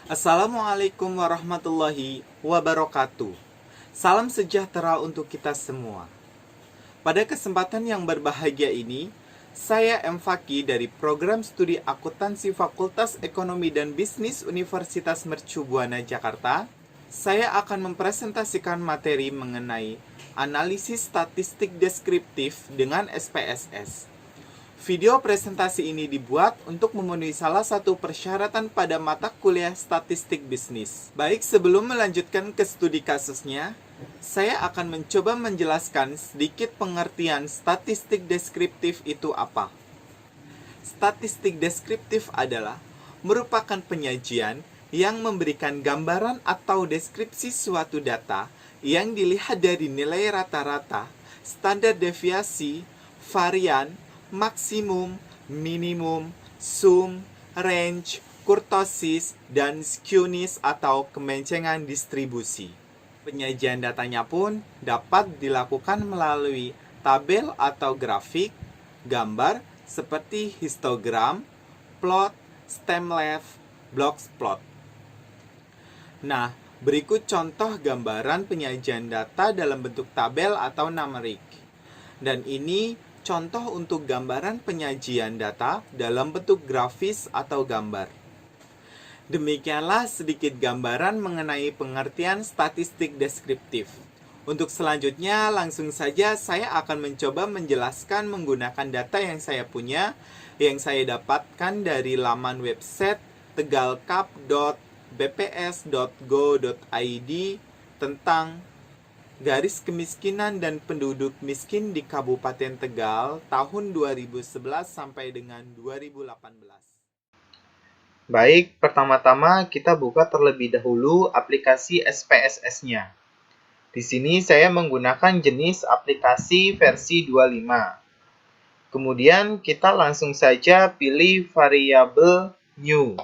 Assalamualaikum warahmatullahi wabarakatuh. Salam sejahtera untuk kita semua. Pada kesempatan yang berbahagia ini, saya M. Faki dari Program Studi Akuntansi Fakultas Ekonomi dan Bisnis Universitas Mercu Buana Jakarta. Saya akan mempresentasikan materi mengenai analisis statistik deskriptif dengan SPSS. Video presentasi ini dibuat untuk memenuhi salah satu persyaratan pada mata kuliah statistik bisnis. Baik, sebelum melanjutkan ke studi kasusnya, saya akan mencoba menjelaskan sedikit pengertian statistik deskriptif itu apa. Statistik deskriptif adalah merupakan penyajian yang memberikan gambaran atau deskripsi suatu data yang dilihat dari nilai rata-rata, standar deviasi, varian, maksimum, minimum, sum, range, kurtosis, dan skewness atau kemencengan distribusi. Penyajian datanya pun dapat dilakukan melalui tabel atau grafik, gambar seperti histogram, plot, stem left, box plot. Nah, berikut contoh gambaran penyajian data dalam bentuk tabel atau numerik. Dan ini contoh untuk gambaran penyajian data dalam bentuk grafis atau gambar. Demikianlah sedikit gambaran mengenai pengertian statistik deskriptif. Untuk selanjutnya, langsung saja saya akan mencoba menjelaskan menggunakan data yang saya punya, yang saya dapatkan dari laman website tegalkap.bps.go.id tentang garis kemiskinan dan penduduk miskin di Kabupaten Tegal tahun 2011 sampai dengan 2018. Baik, pertama-tama kita buka terlebih dahulu aplikasi SPSS-nya. Di sini saya menggunakan jenis aplikasi versi 25. Kemudian kita langsung saja pilih variabel new.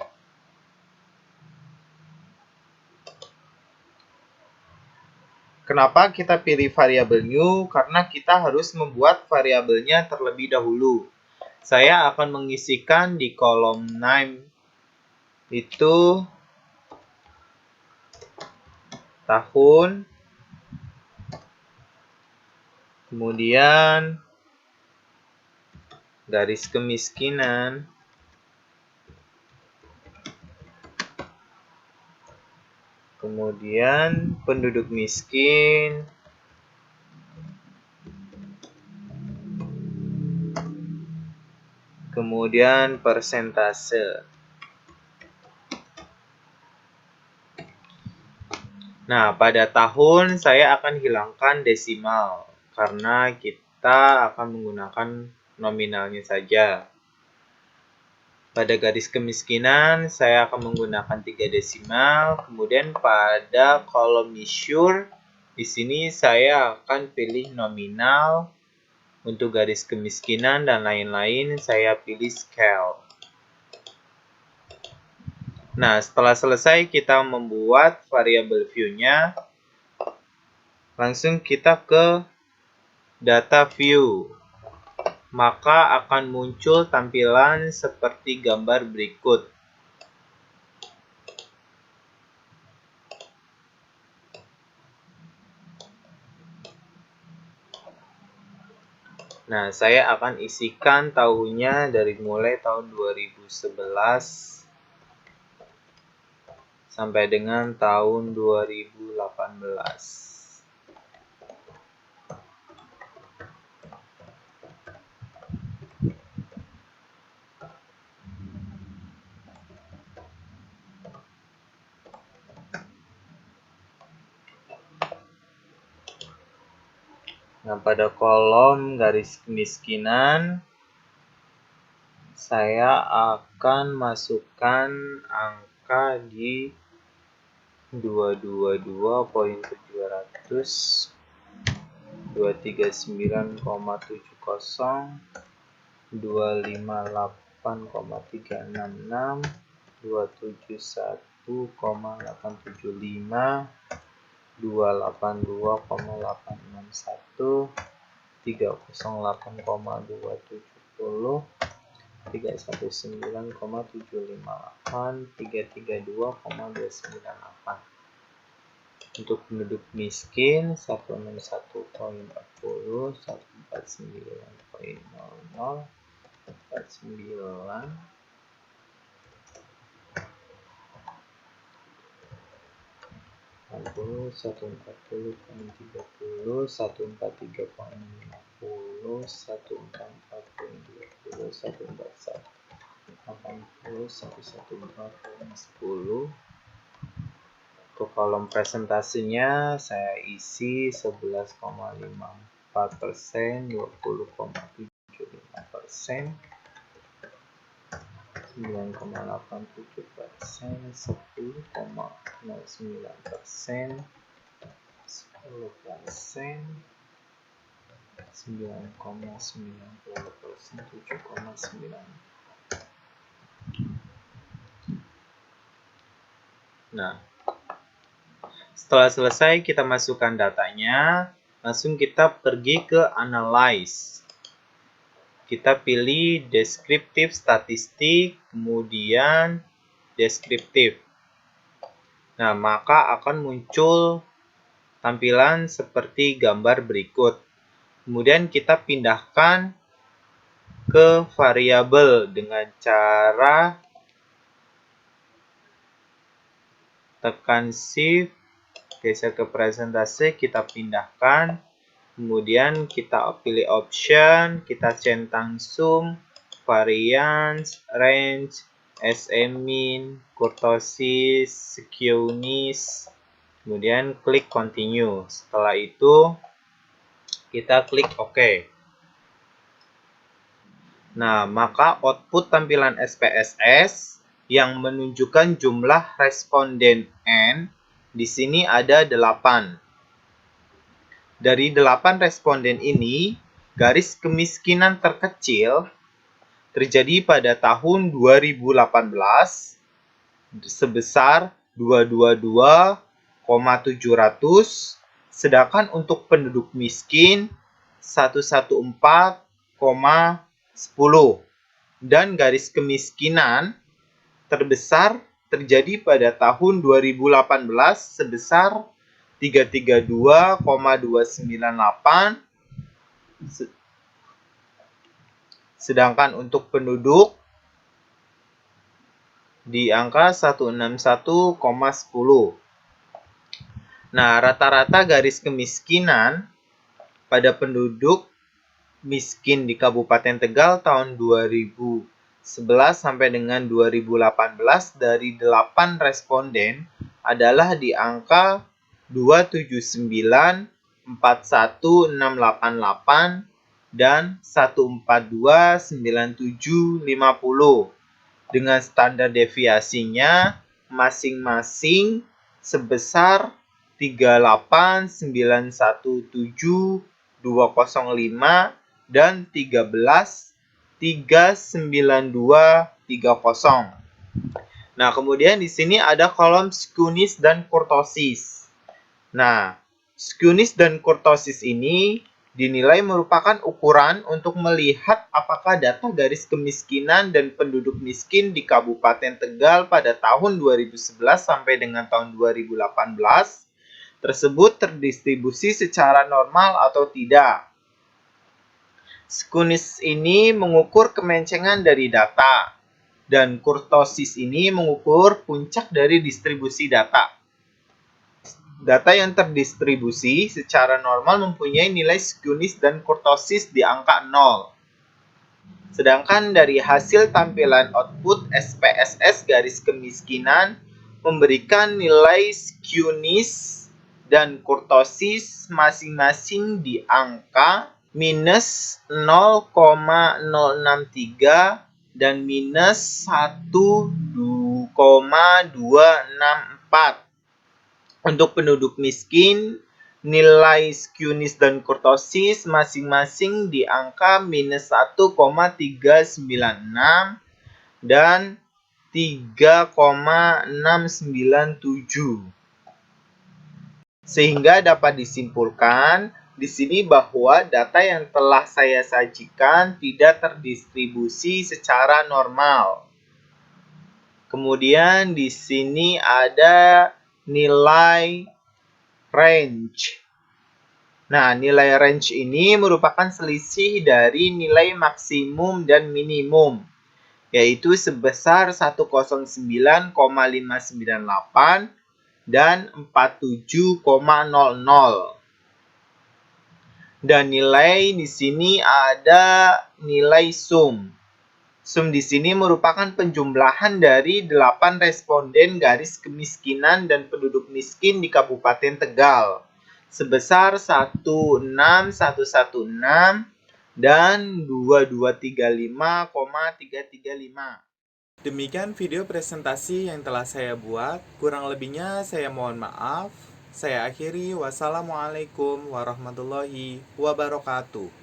Kenapa kita pilih variabel new? Karena kita harus membuat variabelnya terlebih dahulu. Saya akan mengisikan di kolom name itu tahun, kemudian garis kemiskinan, kemudian penduduk miskin, kemudian persentase. Nah, pada tahun saya akan hilangkan desimal karena kita akan menggunakan nominalnya saja. Pada garis kemiskinan saya akan menggunakan 3 desimal, kemudian pada kolom measure di sini saya akan pilih nominal. Untuk garis kemiskinan dan lain-lain saya pilih scale. Nah, setelah selesai kita membuat variabel view-nya, langsung kita ke data view. Maka akan muncul tampilan seperti gambar berikut. Nah, saya akan isikan tahunnya dari mulai tahun 2011 sampai dengan tahun 2018. Nah, pada kolom garis kemiskinan, saya akan masukkan angka di 222.700, 239,70, 258,366, 271,875, 282,861, 308,270, 319,758, 332,298. Untuk penduduk miskin 161,40, 149,00, 49, 60, 140,30, 143,50, 144,20, 141,80, 114,10. Untuk kolom presentasinya saya isi 11,54%, 20,75%, 9,87%, 10,09%, 10%, 9,90%, 7,9%. Nah, setelah selesai kita masukkan datanya, langsung kita pergi ke analyze. Kita pilih deskriptif statistik, kemudian deskriptif. Nah, maka akan muncul tampilan seperti gambar berikut. Kemudian kita pindahkan ke variabel dengan cara tekan Shift, geser ke presentasi, kita pindahkan. Kemudian kita pilih option, kita centang zoom, variance, range, SMIN, kurtosis, skewness. Kemudian klik continue. Setelah itu kita klik OK. Nah, maka output tampilan SPSS yang menunjukkan jumlah responden N di sini ada 8. Dari 8 responden ini, garis kemiskinan terkecil terjadi pada tahun 2018 sebesar 222,700, sedangkan untuk penduduk miskin 114,10, dan garis kemiskinan terbesar terjadi pada tahun 2018 sebesar 332,298, sedangkan untuk penduduk di angka 161,10. Nah, rata-rata garis kemiskinan pada penduduk miskin di Kabupaten Tegal tahun 2011 sampai dengan 2018 dari 8 responden adalah di angka 279, 41688, dan 142, 97, 50. Dengan standar deviasinya masing-masing sebesar 38917, 205, dan 13, 392, 30. Nah, kemudian di sini ada kolom skewness dan kurtosis. Nah, skewness dan kurtosis ini dinilai merupakan ukuran untuk melihat apakah data garis kemiskinan dan penduduk miskin di Kabupaten Tegal pada tahun 2011 sampai dengan tahun 2018 tersebut terdistribusi secara normal atau tidak. Skewness ini mengukur kemencengan dari data, dan kurtosis ini mengukur puncak dari distribusi data. Data yang terdistribusi secara normal mempunyai nilai skewness dan kurtosis di angka 0. Sedangkan dari hasil tampilan output SPSS garis kemiskinan memberikan nilai skewness dan kurtosis masing-masing di angka minus 0,063 dan minus 1,264. Untuk penduduk miskin, nilai skewness dan kurtosis masing-masing di angka minus 1,396 dan 3,697. Sehingga dapat disimpulkan di sini bahwa data yang telah saya sajikan tidak terdistribusi secara normal. Kemudian di sini ada nilai range. Nah, nilai range ini merupakan selisih dari nilai maksimum dan minimum, yaitu sebesar 109,598 dan 47,00. Dan nilai di sini ada nilai sum. Sum di sini merupakan penjumlahan dari 8 responden garis kemiskinan dan penduduk miskin di Kabupaten Tegal sebesar 16116 dan 2235,335. Demikian video presentasi yang telah saya buat. Kurang lebihnya saya mohon maaf. Saya akhiri. Wassalamualaikum warahmatullahi wabarakatuh.